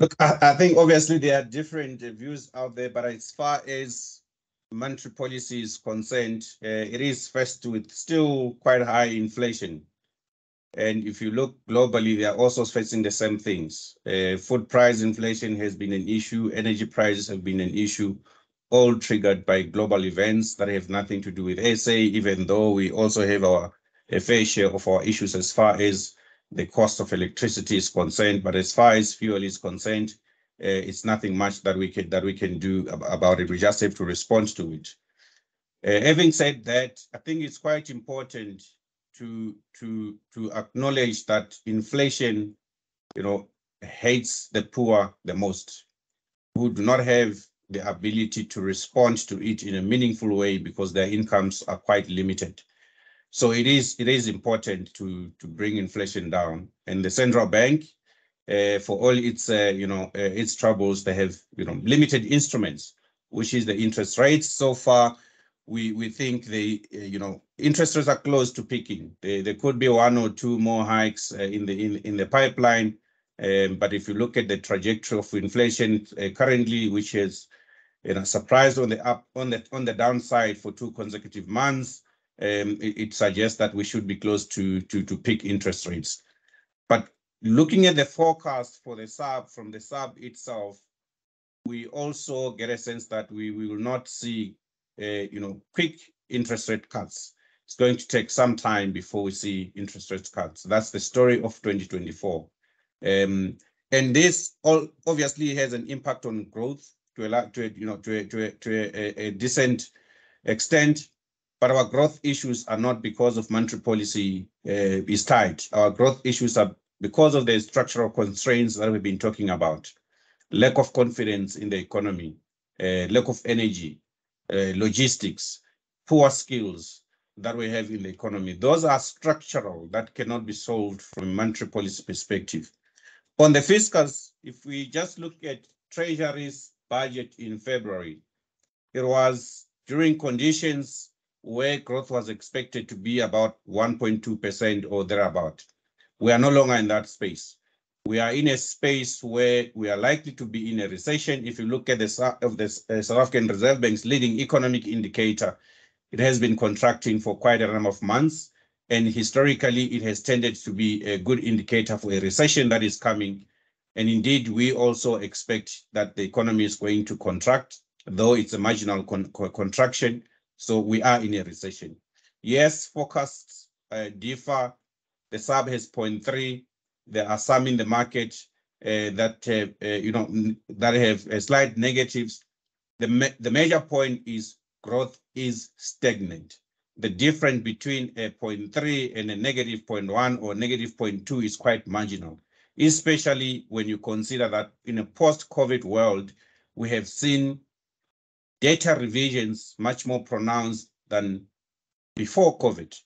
Look, I think obviously there are different views out there, but as far as monetary policy is concerned, it is faced with still quite high inflation. And if you look globally, they are also facing the same things. Food price inflation has been an issue. Energy prices have been an issue, all triggered by global events that have nothing to do with SA, even though we also have a fair share of our issues as far as the cost of electricity is concerned. But as far as fuel is concerned, it's nothing much that we can do about it. We just have to respond to it. Having said that, I think it's quite important to acknowledge that inflation, hates the poor the most, who do not have the ability to respond to it in a meaningful way because their incomes are quite limited. So it is important to bring inflation down. And the central bank, for all its troubles, they have limited instruments, which is the interest rates. So far, we think interest rates are close to peaking. There could be one or two more hikes in the pipeline. But if you look at the trajectory of inflation currently, which has surprised on the downside for 2 consecutive months, it suggests that we should be close to peak interest rates. But looking at the forecast for the SARB from the SARB itself, we also get a sense that we will not see quick interest rate cuts. It's going to take some time before we see interest rate cuts. That's the story of 2024. And this all obviously has an impact on growth to a decent extent. But our growth issues are not because of monetary policy is tight. Our growth issues are because of the structural constraints that we've been talking about. Lack of confidence in the economy, lack of energy, logistics, poor skills that we have in the economy. Those are structural that cannot be solved from a monetary policy perspective. On the fiscals, if we just look at Treasury's budget in February, it was during conditions where growth was expected to be about 1.2% or thereabout. We are no longer in that space. We are in a space where we are likely to be in a recession. If you look at the South African Reserve Bank's leading economic indicator, it has been contracting for quite a number of months. And historically, it has tended to be a good indicator for a recession that is coming. And indeed, we also expect that the economy is going to contract, though it's a marginal contraction. So we are in a recession. Yes, forecasts differ. The SARB has 0.3. There are some in the market that have slight negatives. The major point is growth is stagnant. The difference between a 0.3 and a negative 0.1 or negative 0.2 is quite marginal, especially when you consider that in a post-COVID world, we have seen data revisions much more pronounced than before COVID.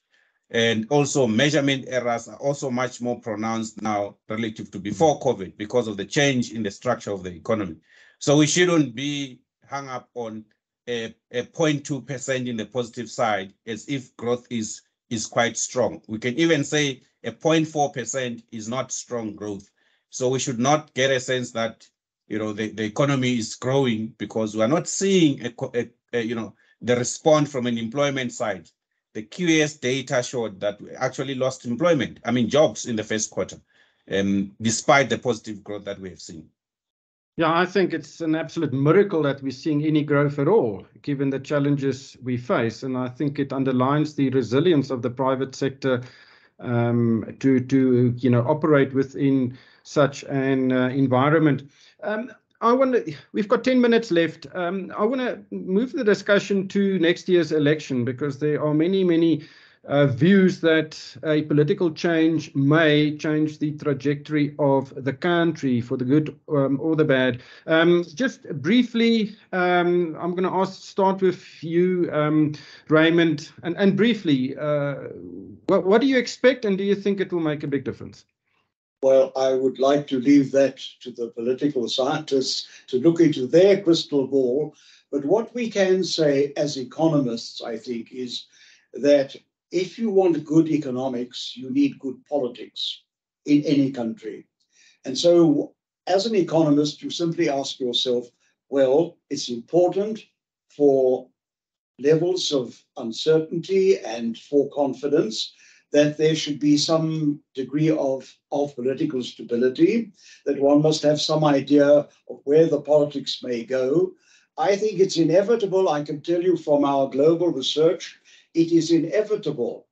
And also measurement errors are also much more pronounced now relative to before COVID because of the change in the structure of the economy. So we shouldn't be hung up on a 0.2% in the positive side as if growth is quite strong. We can even say a 0.4% is not strong growth. So we should not get a sense that the economy is growing because we are not seeing the response from an employment side. The QS data showed that we actually lost employment, jobs in the first quarter, despite the positive growth that we have seen. Yeah, I think it's an absolute miracle that we're seeing any growth at all, given the challenges we face. And I think it underlines the resilience of the private sector to operate within such an environment. We've got 10 minutes left. I want to move the discussion to next year's election because there are many views that a political change may change the trajectory of the country for the good or the bad. Just briefly, I'm going to start with you, Raymond, and briefly, what do you expect and do you think it will make a big difference? Well, I would like to leave that to the political scientists to look into their crystal ball. But what we can say as economists, I think, is that if you want good economics, you need good politics in any country. And so as an economist, you simply ask yourself, well, it's important for levels of uncertainty and for confidence, that there should be some degree of political stability, that one must have some idea of where the politics may go. I think it's inevitable, I can tell you from our global research, it is inevitable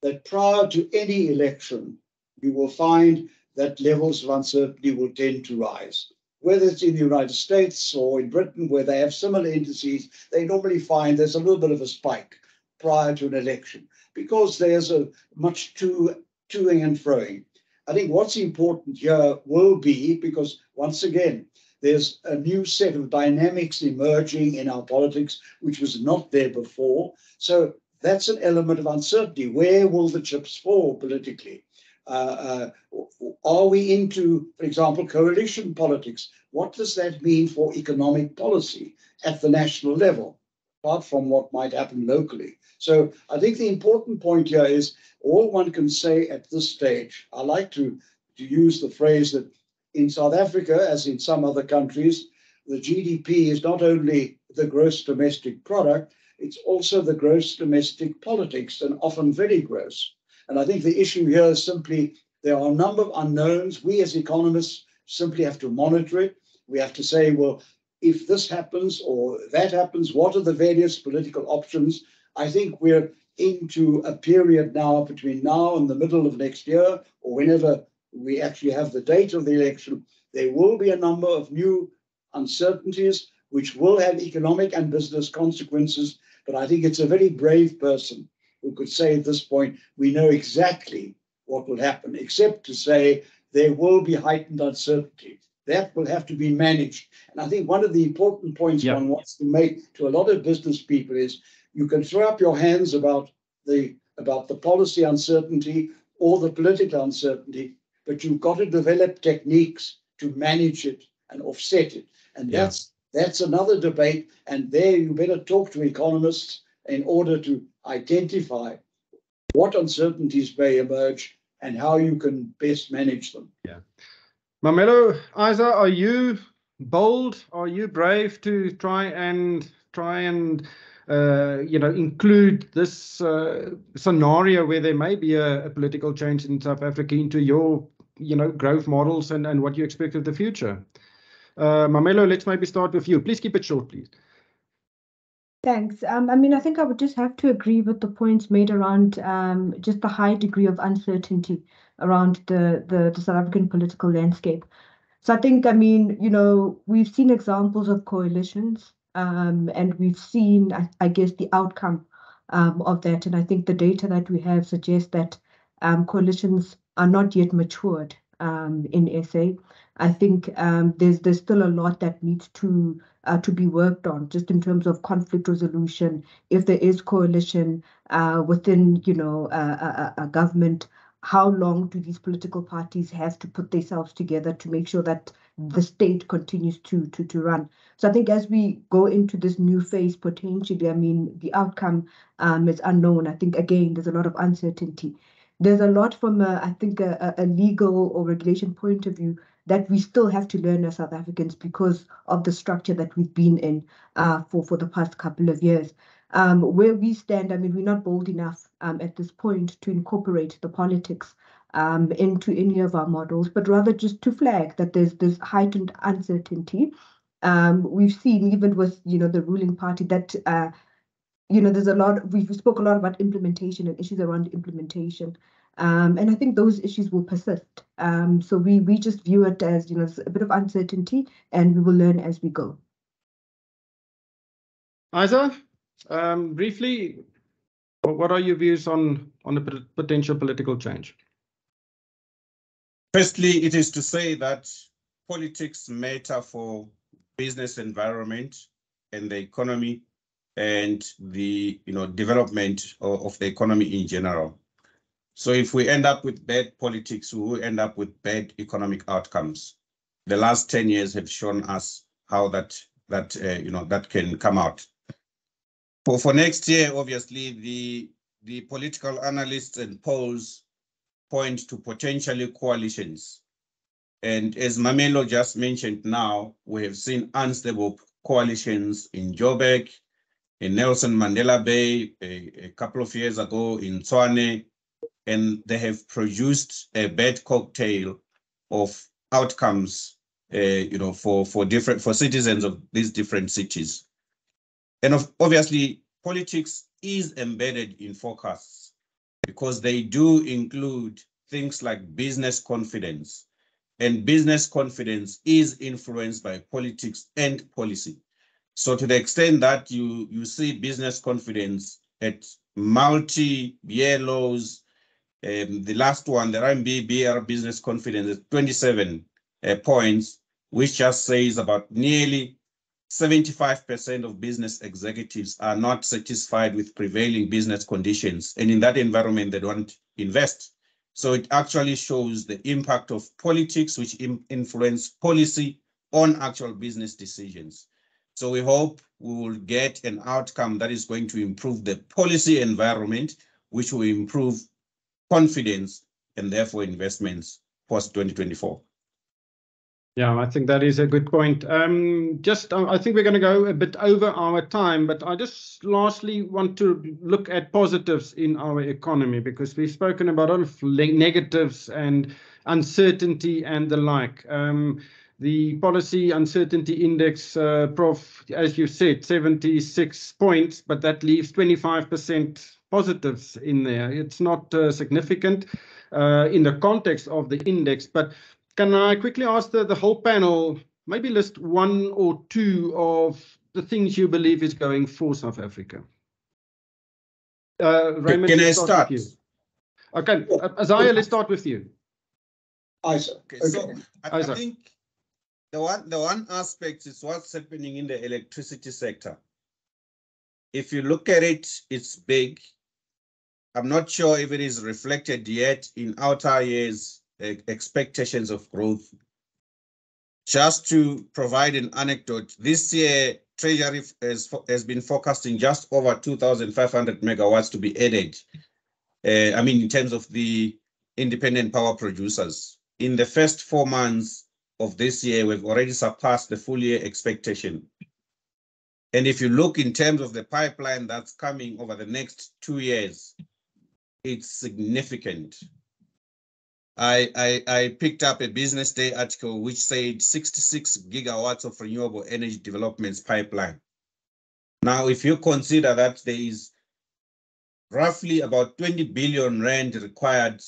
that prior to any election, you will find that levels of uncertainty will tend to rise. Whether it's in the United States or in Britain, where they have similar indices, they normally find there's a little bit of a spike prior to an election because there's a much toing and froing. I think what's important here will be, because once again, there's a new set of dynamics emerging in our politics, which was not there before. So that's an element of uncertainty. Where will the chips fall politically? Are we into, for example, coalition politics? What does that mean for economic policy at the national level, apart from what might happen locally? So I think the important point here is all one can say at this stage. I like to use the phrase that in South Africa, as in some other countries, the GDP is not only the gross domestic product, it's also the gross domestic politics, and often very gross. And I think the issue here is simply there are a number of unknowns. We as economists simply have to monitor it. We have to say, well, if this happens or that happens, what are the various political options? I think we're into a period now between now and the middle of next year, or whenever we actually have the date of the election, there will be a number of new uncertainties which will have economic and business consequences. But I think it's a very brave person who could say at this point, we know exactly what will happen, except to say there will be heightened uncertainty. That will have to be managed. And I think one of the important points one wants to make to a lot of business people is you can throw up your hands about the policy uncertainty or the political uncertainty, but you've got to develop techniques to manage it and offset it. And that's another debate. And there you better talk to economists in order to identify what uncertainties may emerge and how you can best manage them. Yeah. Mamelo, Isa, are you bold? Are you brave to try and include this scenario where there may be a political change in South Africa into your growth models and what you expect of the future? Mamelo, let's maybe start with you. Please keep it short, please. Thanks. I think I would just have to agree with the points made around just the high degree of uncertainty around the South African political landscape. So I think, we've seen examples of coalitions and we've seen, I guess, the outcome of that. And I think the data that we have suggests that coalitions are not yet matured in SA. I think there's still a lot that needs to be worked on, just in terms of conflict resolution. If there is coalition within, a government, how long do these political parties have to put themselves together to make sure that the state continues to run? So I think as we go into this new phase, potentially, the outcome is unknown. I think, again, there's a lot of uncertainty. There's a lot from, a legal or regulation point of view that we still have to learn as South Africans because of the structure that we've been in for the past couple of years. Where we stand, we're not bold enough at this point to incorporate the politics into any of our models, but rather just to flag that there's this heightened uncertainty. We've seen even with, the ruling party that, there's a lot, we spoke a lot about implementation and issues around implementation. And I think those issues will persist. So we just view it as, a bit of uncertainty, and we will learn as we go. Isa, briefly, what are your views on the potential political change? Firstly, it is to say that politics matter for business environment and the economy and the development of the economy in general. So if we end up with bad politics, we will end up with bad economic outcomes. The last 10 years have shown us how that can come out. For next year, obviously, the political analysts and polls point to potentially coalitions. And as Mamelo just mentioned now, we have seen unstable coalitions in Joburg, in Nelson Mandela Bay a couple of years ago, in Tshwane, and they have produced a bad cocktail of outcomes, for citizens of these different cities. And obviously, politics is embedded in forecasts because they do include things like business confidence. And business confidence is influenced by politics and policy. So to the extent that you see business confidence at multi-year lows, the last one, the RMB BR business confidence is 27 points, which just says about nearly 75% of business executives are not satisfied with prevailing business conditions. And in that environment, they don't invest. So it actually shows the impact of politics, which influence policy on actual business decisions. So we hope we will get an outcome that is going to improve the policy environment, which will improve confidence and therefore investments post 2024. Yeah, I think that is a good point. I think we're going to go a bit over our time, but I just lastly want to look at positives in our economy, because we've spoken about a lot of negatives and uncertainty and the like. The policy uncertainty index, Prof, as you said, 76 points, but that leaves 25% positives in there. It's not significant in the context of the index, but can I quickly ask the whole panel, maybe list one or two of the things you believe is going for South Africa? Raymond, can I start? With you. Okay, Isaiah, let's start with you. Isaac. Okay, so I think the one aspect is what's happening in the electricity sector. If you look at it, it's big. I'm not sure if it is reflected yet in outer years expectations of growth. Just to provide an anecdote, this year Treasury has been forecasting just over 2,500 megawatts to be added. In terms of the independent power producers. In the first 4 months of this year, we've already surpassed the full year expectation. And if you look in terms of the pipeline that's coming over the next 2 years, it's significant. I picked up a Business Day article which said 66 gigawatts of renewable energy developments pipeline. Now, if you consider that there is roughly about 20 billion rand required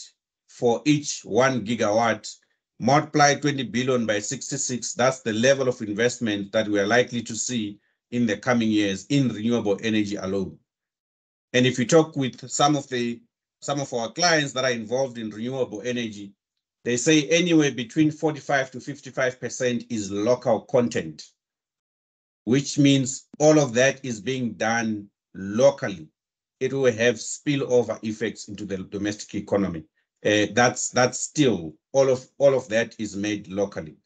for each 1 gigawatt, multiply 20 billion by 66, that's the level of investment that we are likely to see in the coming years in renewable energy alone. And if you talk with some of our clients that are involved in renewable energy, they say anywhere between 45 to 55% is local content, which means all of that is being done locally. It will have spillover effects into the domestic economy. That's still all of that is made locally.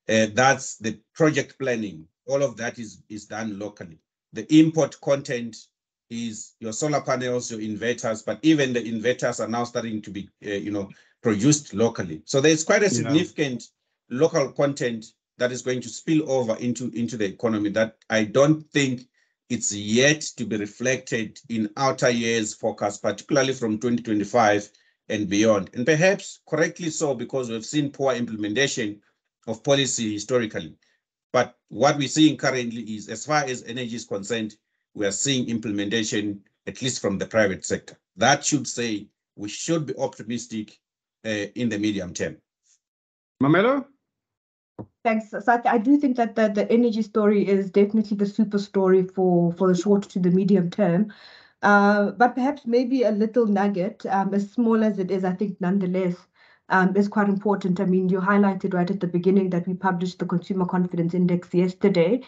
That's the project planning. All of that is done locally. The import content is your solar panels, your inverters, but even the inverters are now starting to be, produced locally. So there's quite a significant local content that is going to spill over into the economy that I don't think it's yet to be reflected in outer years forecast, particularly from 2025 and beyond. And perhaps correctly so, because we've seen poor implementation of policy historically. But what we're seeing currently is, as far as energy is concerned, we are seeing implementation, at least from the private sector. That should say we should be optimistic in the medium term. Mamelo? Thanks. So I do think that the energy story is definitely the super story for the short to the medium term. But perhaps maybe a little nugget, as small as it is, I think nonetheless, is quite important. I mean, you highlighted right at the beginning that we published the Consumer Confidence Index yesterday.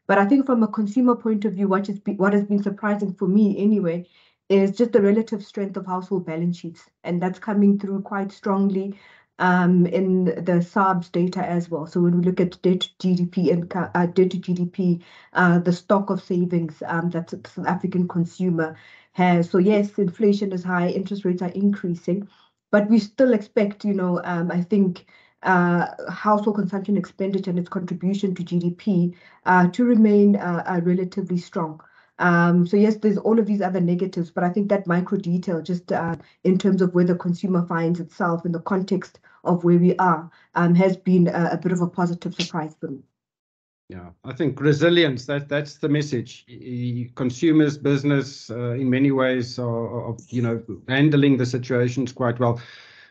But I think from a consumer point of view, what has been surprising for me anyway, is just the relative strength of household balance sheets. And that's coming through quite strongly in the SARB's data as well. So when we look at debt to GDP and debt to GDP, the stock of savings that the South African consumer has. So yes, inflation is high, interest rates are increasing, but we still expect, I think, household consumption expenditure and its contribution to GDP to remain relatively strong. So yes, there's all of these other negatives, but I think that micro detail, just in terms of where the consumer finds itself in the context of where we are, has been a bit of a positive surprise for me. Yeah, I think resilience, that's the message. Consumers, business, in many ways are handling the situations quite well.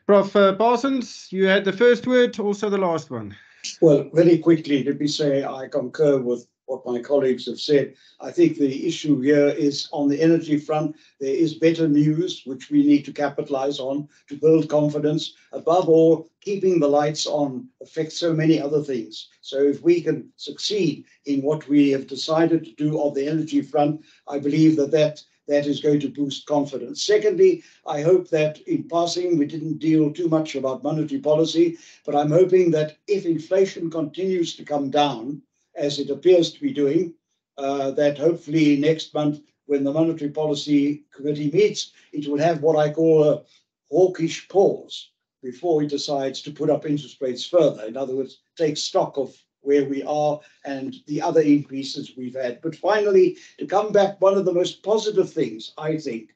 Prof Parsons, you had the first word, also the last one. Well, very quickly, let me say I concur with what my colleagues have said. I think the issue here is on the energy front, there is better news, which we need to capitalize on to build confidence. Above all, keeping the lights on affects so many other things. So if we can succeed in what we have decided to do on the energy front, I believe that is going to boost confidence. Secondly, I hope that in passing, we didn't deal too much about monetary policy, but I'm hoping that if inflation continues to come down, as it appears to be doing, that hopefully next month, when the Monetary Policy Committee meets, it will have what I call a hawkish pause before it decides to put up interest rates further. In other words, take stock of where we are and the other increases we've had. But finally, to come back, one of the most positive things, I think,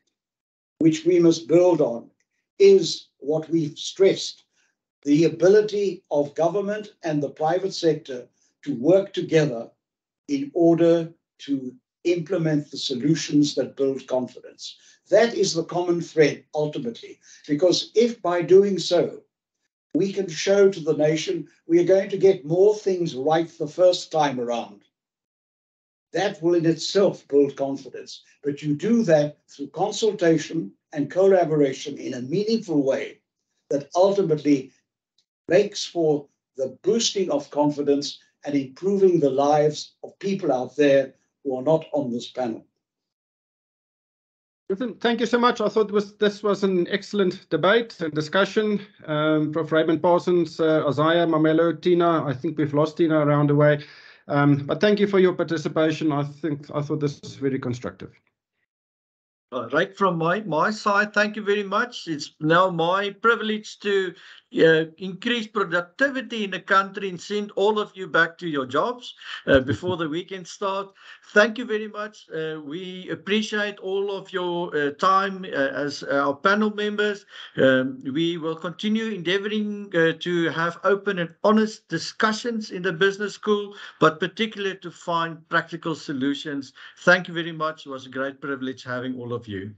which we must build on is what we've stressed, the ability of government and the private sector to work together in order to implement the solutions that build confidence. That is the common thread, ultimately, because if by doing so, we can show to the nation we are going to get more things right the first time around, that will in itself build confidence. But you do that through consultation and collaboration in a meaningful way that ultimately makes for the boosting of confidence and improving the lives of people out there who are not on this panel. Thank you so much. I thought this was an excellent debate and discussion. Prof Raymond Parsons, Isaiah, Mamelo, Tina, I think we've lost Tina around the way. But thank you for your participation. I thought this was very constructive. Right from my side, thank you very much. It's now my privilege to increase productivity in the country and send all of you back to your jobs before the weekend start. Thank you very much. We appreciate all of your time as our panel members. We will continue endeavoring to have open and honest discussions in the business school, but particularly to find practical solutions. Thank you very much. It was a great privilege having all of you.